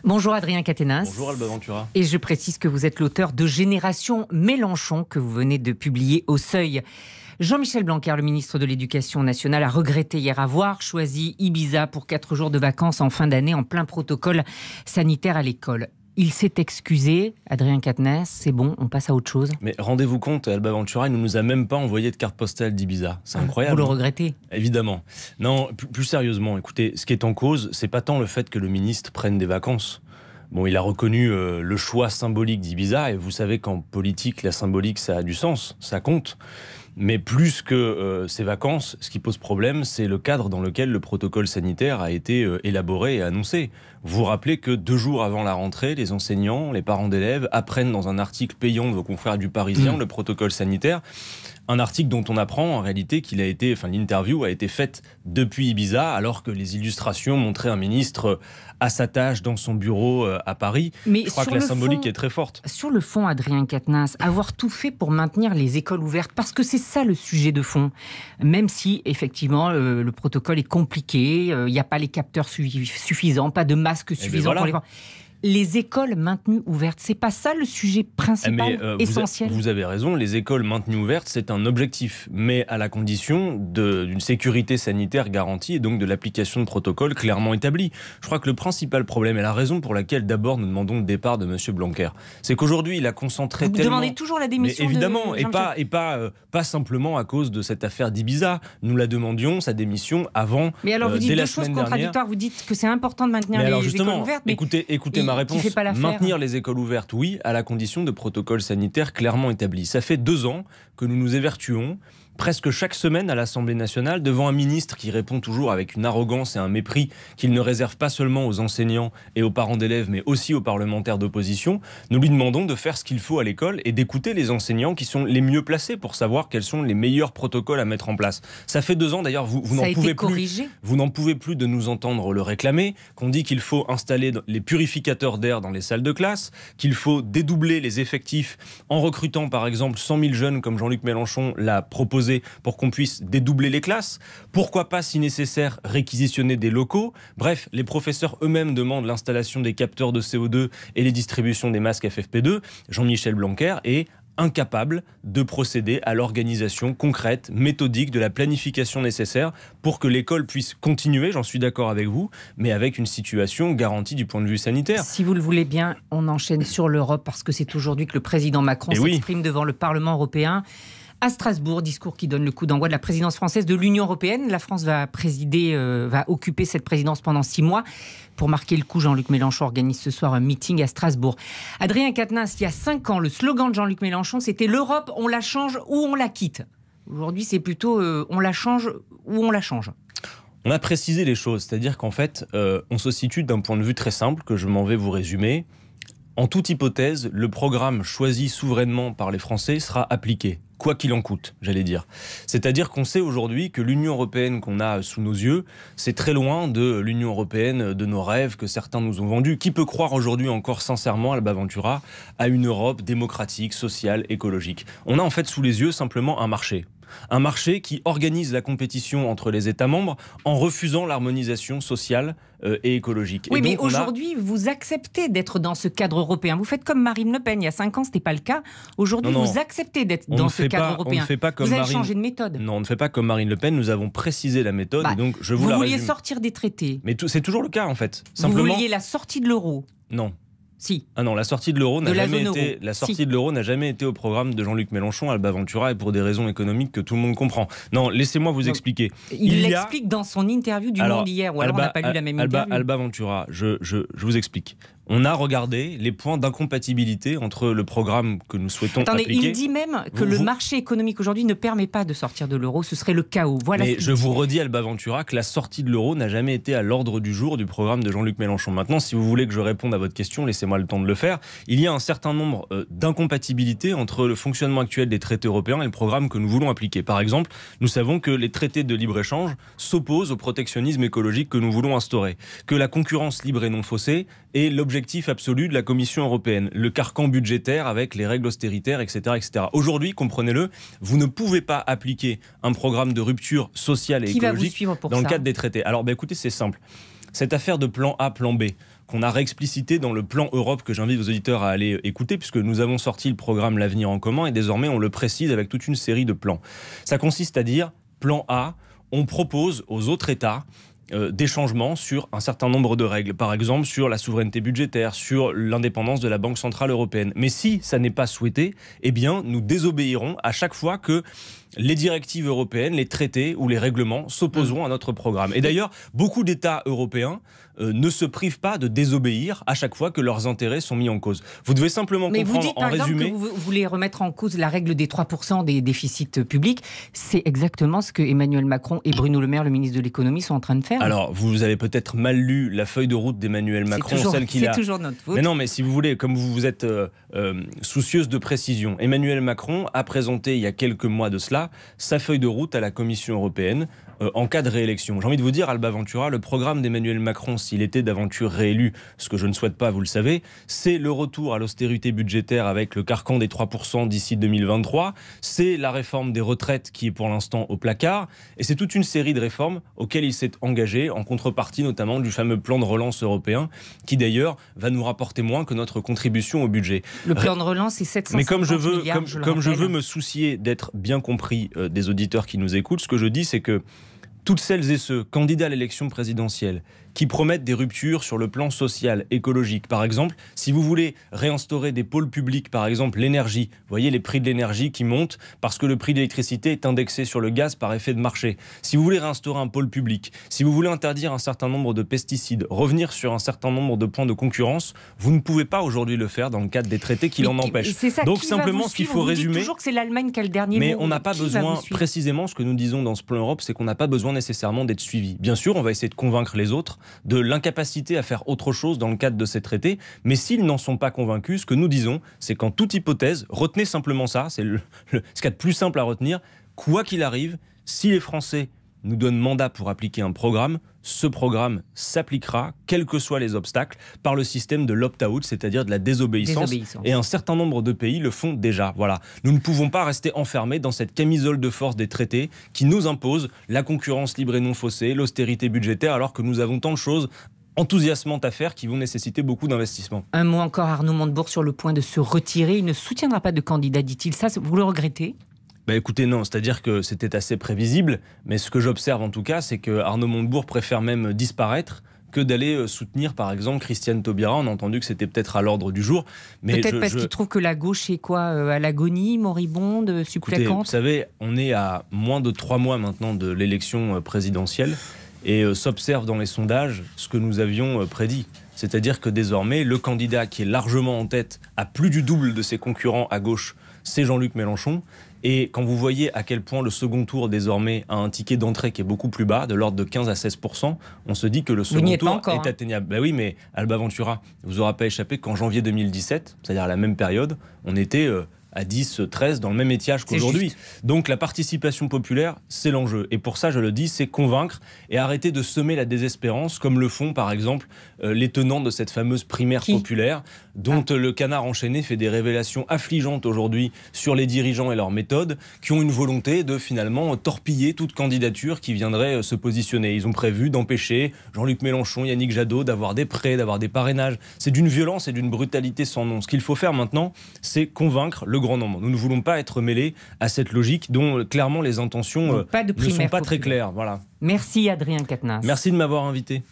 Bonjour Adrien Quatennens. Bonjour Alba Ventura. Et je précise que vous êtes l'auteur de Génération Mélenchon que vous venez de publier au Seuil. Jean-Michel Blanquer, le ministre de l'Éducation nationale, a regretté hier avoir choisi Ibiza pour 4 jours de vacances en fin d'année en plein protocole sanitaire à l'école. Il s'est excusé, Adrien Quatennens, c'est bon, on passe à autre chose. Mais rendez-vous compte, Alba Ventura, il ne nous a même pas envoyé de carte postale d'Ibiza. C'est incroyable. Vous le regrettez ? Évidemment. Non, plus sérieusement, écoutez, ce qui est en cause, c'est pas tant le fait que le ministre prenne des vacances. Bon, il a reconnu le choix symbolique d'Ibiza, et vous savez qu'en politique, la symbolique, ça a du sens, ça compte. Mais plus que ces vacances, ce qui pose problème, c'est le cadre dans lequel le protocole sanitaire a été élaboré et annoncé. Vous vous rappelez que 2 jours avant la rentrée, les enseignants, les parents d'élèves apprennent dans un article payant de vos confrères du Parisien le protocole sanitaire. Un article dont on apprend en réalité qu'il a été, l'interview a été faite depuis Ibiza, alors que les illustrations montraient un ministre à sa tâche dans son bureau à Paris. Mais je crois que la symbolique est très forte. Sur le fond, Adrien Quatennens, avoir tout fait pour maintenir les écoles ouvertes, parce que c'est ça le sujet de fond. Même si, effectivement, le protocole est compliqué, il n'y a pas les capteurs suffisants, pas de masques suffisants pour les voir. Les écoles maintenues ouvertes, c'est pas ça le sujet principal, essentiel. Vous avez raison, les écoles maintenues ouvertes, c'est un objectif, mais à la condition d'une sécurité sanitaire garantie et donc de l'application de protocoles clairement établis. Je crois que le principal problème et la raison pour laquelle d'abord nous demandons le départ de M. Blanquer, c'est qu'aujourd'hui il a concentré Vous demandez toujours la démission évidemment, de pas simplement à cause de cette affaire d'Ibiza. Nous la demandions, sa démission, avant. Mais alors vous dites dès deux la choses semaine contradictoires. dernière. Vous dites que c'est important de maintenir les écoles ouvertes. Mais écoutez ma réponse. Maintenir les écoles ouvertes, oui, à la condition de protocoles sanitaires clairement établis. Ça fait 2 ans que nous nous évertuons presque chaque semaine à l'Assemblée nationale devant un ministre qui répond toujours avec une arrogance et un mépris qu'il ne réserve pas seulement aux enseignants et aux parents d'élèves, mais aussi aux parlementaires d'opposition. Nous lui demandons de faire ce qu'il faut à l'école et d'écouter les enseignants qui sont les mieux placés pour savoir quels sont les meilleurs protocoles à mettre en place. Ça fait 2 ans d'ailleurs, vous n'en pouvez plus de nous entendre le réclamer, qu'on dit qu'il faut installer les purificateurs d'air dans les salles de classe, qu'il faut dédoubler les effectifs en recrutant par exemple 100 000 jeunes comme Jean-Luc Mélenchon l'a proposé pour qu'on puisse dédoubler les classes. Pourquoi pas, si nécessaire, réquisitionner des locaux. Bref, les professeurs eux-mêmes demandent l'installation des capteurs de CO2 et les distributions des masques FFP2. Jean-Michel Blanquer est incapable de procéder à l'organisation concrète, méthodique de la planification nécessaire pour que l'école puisse continuer, j'en suis d'accord avec vous, mais avec une situation garantie du point de vue sanitaire. Si vous le voulez bien, on enchaîne sur l'Europe parce que c'est aujourd'hui que le président Macron s'exprime devant le Parlement européen. À Strasbourg, discours qui donne le coup d'envoi de la présidence française de l'Union européenne. La France va occuper cette présidence pendant 6 mois. Pour marquer le coup, Jean-Luc Mélenchon organise ce soir un meeting à Strasbourg. Adrien Quatennens, il y a 5 ans, le slogan de Jean-Luc Mélenchon, c'était « L'Europe, on la change ou on la quitte ». Aujourd'hui, c'est plutôt « on la change ou on la change ». On a précisé les choses, c'est-à-dire qu'en fait, on se situe d'un point de vue très simple, que je m'en vais vous résumer. En toute hypothèse, le programme choisi souverainement par les Français sera appliqué. Quoi qu'il en coûte, j'allais dire. C'est-à-dire qu'on sait aujourd'hui que l'Union européenne qu'on a sous nos yeux, c'est très loin de l'Union européenne de nos rêves que certains nous ont vendus. Qui peut croire aujourd'hui encore sincèrement, Alba Ventura, à une Europe démocratique, sociale, écologique ? On a en fait sous les yeux simplement un marché. Un marché qui organise la compétition entre les États membres en refusant l'harmonisation sociale et écologique. Oui, mais aujourd'hui, vous acceptez d'être dans ce cadre européen. Vous faites comme Marine Le Pen. Il y a 5 ans, ce n'était pas le cas. Aujourd'hui, vous acceptez d'être dans ce cadre européen. Vous avez changé de méthode. Non, on ne fait pas comme Marine Le Pen. Nous avons précisé la méthode. Et donc je vous la résume. Vous vouliez sortir des traités. Mais c'est toujours le cas, en fait. Simplement... Vous vouliez la sortie de l'euro. Non. Si. Ah non, la sortie de l'euro n'a jamais été au programme de Jean-Luc Mélenchon, Alba Ventura, et pour des raisons économiques que tout le monde comprend. Non, laissez-moi vous expliquer. Il l'explique dans son interview du Monde hier, ou alors on n'a pas lu la même interview. Alba Ventura, je vous explique. On a regardé les points d'incompatibilité entre le programme que nous souhaitons appliquer. Il dit même que le marché économique aujourd'hui ne permet pas de sortir de l'euro, ce serait le chaos. Voilà. Mais je vous redis, Alba Ventura, que la sortie de l'euro n'a jamais été à l'ordre du jour du programme de Jean-Luc Mélenchon. Maintenant, si vous voulez que je réponde à votre question, laissez-moi le temps de le faire. Il y a un certain nombre d'incompatibilités entre le fonctionnement actuel des traités européens et le programme que nous voulons appliquer. Par exemple, nous savons que les traités de libre-échange s'opposent au protectionnisme écologique que nous voulons instaurer, que la concurrence libre et non faussée est l'objectif absolu de la Commission européenne, le carcan budgétaire avec les règles austéritaires, etc. etc. Aujourd'hui, comprenez-le, vous ne pouvez pas appliquer un programme de rupture sociale et écologique dans le cadre des traités. Alors, écoutez, c'est simple. Cette affaire de plan A, plan B, qu'on a réexplicité dans le plan Europe que j'invite vos auditeurs à aller écouter, puisque nous avons sorti le programme L'Avenir en commun et désormais on le précise avec toute une série de plans. Ça consiste à dire, plan A, on propose aux autres États des changements sur un certain nombre de règles, par exemple sur la souveraineté budgétaire, sur l'indépendance de la Banque Centrale Européenne. Mais si ça n'est pas souhaité, eh bien nous désobéirons à chaque fois que les directives européennes, les traités ou les règlements s'opposeront à notre programme. Et d'ailleurs, beaucoup d'États européens ne se privent pas de désobéir à chaque fois que leurs intérêts sont mis en cause. Vous devez simplement comprendre, vous dites, en résumé... que vous voulez remettre en cause la règle des 3% des déficits publics. C'est exactement ce que Emmanuel Macron et Bruno Le Maire, le ministre de l'économie, sont en train de faire. Alors, vous avez peut-être mal lu la feuille de route d'Emmanuel Macron, celle qu'il a... C'est toujours notre faute. Mais non, mais si vous voulez, comme vous êtes soucieuse de précision, Emmanuel Macron a présenté il y a quelques mois de cela sa feuille de route à la Commission européenne en cas de réélection. J'ai envie de vous dire, Alba Ventura, le programme d'Emmanuel Macron, s'il était d'aventure réélu, ce que je ne souhaite pas, vous le savez, c'est le retour à l'austérité budgétaire avec le carcan des 3% d'ici 2023, c'est la réforme des retraites qui est pour l'instant au placard, et c'est toute une série de réformes auxquelles il s'est engagé, en contrepartie notamment du fameux plan de relance européen, qui d'ailleurs va nous rapporter moins que notre contribution au budget. Le plan de relance, c'est 750 milliards, comme je veux me soucier d'être bien compris des auditeurs qui nous écoutent, ce que je dis, c'est que toutes celles et ceux, candidats à l'élection présidentielle, qui promettent des ruptures sur le plan social, écologique. Par exemple, si vous voulez réinstaurer des pôles publics, par exemple l'énergie, vous voyez les prix de l'énergie qui montent parce que le prix de l'électricité est indexé sur le gaz par effet de marché. Si vous voulez réinstaurer un pôle public, si vous voulez interdire un certain nombre de pesticides, revenir sur un certain nombre de points de concurrence, vous ne pouvez pas aujourd'hui le faire dans le cadre des traités qui l'en empêchent. Donc simplement, ce qu'il faut résumer... toujours que c'est l'Allemagne qui a le dernier mot. Mais on n'a pas besoin, précisément ce que nous disons dans ce plan Europe, c'est qu'on n'a pas besoin nécessairement d'être suivi. Bien sûr, on va essayer de convaincre les autres de l'incapacité à faire autre chose dans le cadre de ces traités, mais s'ils n'en sont pas convaincus, ce que nous disons, c'est qu'en toute hypothèse, retenez simplement ça, c'est ce qu'il y a de plus simple à retenir, quoi qu'il arrive, si les Français nous donnent mandat pour appliquer un programme, ce programme s'appliquera, quels que soient les obstacles, par le système de l'opt-out, c'est-à-dire de la désobéissance. Et un certain nombre de pays le font déjà. Voilà. Nous ne pouvons pas rester enfermés dans cette camisole de force des traités qui nous impose la concurrence libre et non faussée, l'austérité budgétaire, alors que nous avons tant de choses enthousiasmantes à faire qui vont nécessiter beaucoup d'investissements. Un mot encore, Arnaud Montebourg, sur le point de se retirer. Il ne soutiendra pas de candidat, dit-il. Ça, vous le regrettez ? Écoutez, non, c'est-à-dire que c'était assez prévisible, mais ce que j'observe en tout cas, c'est que Arnaud Montebourg préfère même disparaître que d'aller soutenir par exemple Christiane Taubira. On a entendu que c'était peut-être à l'ordre du jour. Mais peut-être parce qu'il trouve que la gauche est quoi, à l'agonie, moribonde, suppléante. Écoutez, vous savez, on est à moins de 3 mois maintenant de l'élection présidentielle et s'observe dans les sondages ce que nous avions prédit. C'est-à-dire que désormais, le candidat qui est largement en tête à plus du double de ses concurrents à gauche, c'est Jean-Luc Mélenchon. Et quand vous voyez à quel point le second tour désormais a un ticket d'entrée qui est beaucoup plus bas, de l'ordre de 15 à 16%, on se dit que le second tour est atteignable. Ben oui, mais Alba Ventura, vous aura pas échappé qu'en janvier 2017, c'est-à-dire à la même période, on était à 10, 13 dans le même étiage qu'aujourd'hui. Donc la participation populaire, c'est l'enjeu. Et pour ça, je le dis, c'est convaincre et arrêter de semer la désespérance, comme le font par exemple les tenants de cette fameuse primaire populaire, dont le Canard enchaîné fait des révélations affligeantes aujourd'hui sur les dirigeants et leurs méthodes, qui ont une volonté de finalement torpiller toute candidature qui viendrait se positionner. Ils ont prévu d'empêcher Jean-Luc Mélenchon, Yannick Jadot d'avoir des prêts, d'avoir des parrainages. C'est d'une violence et d'une brutalité sans nom. Ce qu'il faut faire maintenant, c'est convaincre le grand nombre. Nous ne voulons pas être mêlés à cette logique dont clairement les intentions ne sont pas très claires. Voilà. Merci Adrien Quatennens. Merci de m'avoir invité.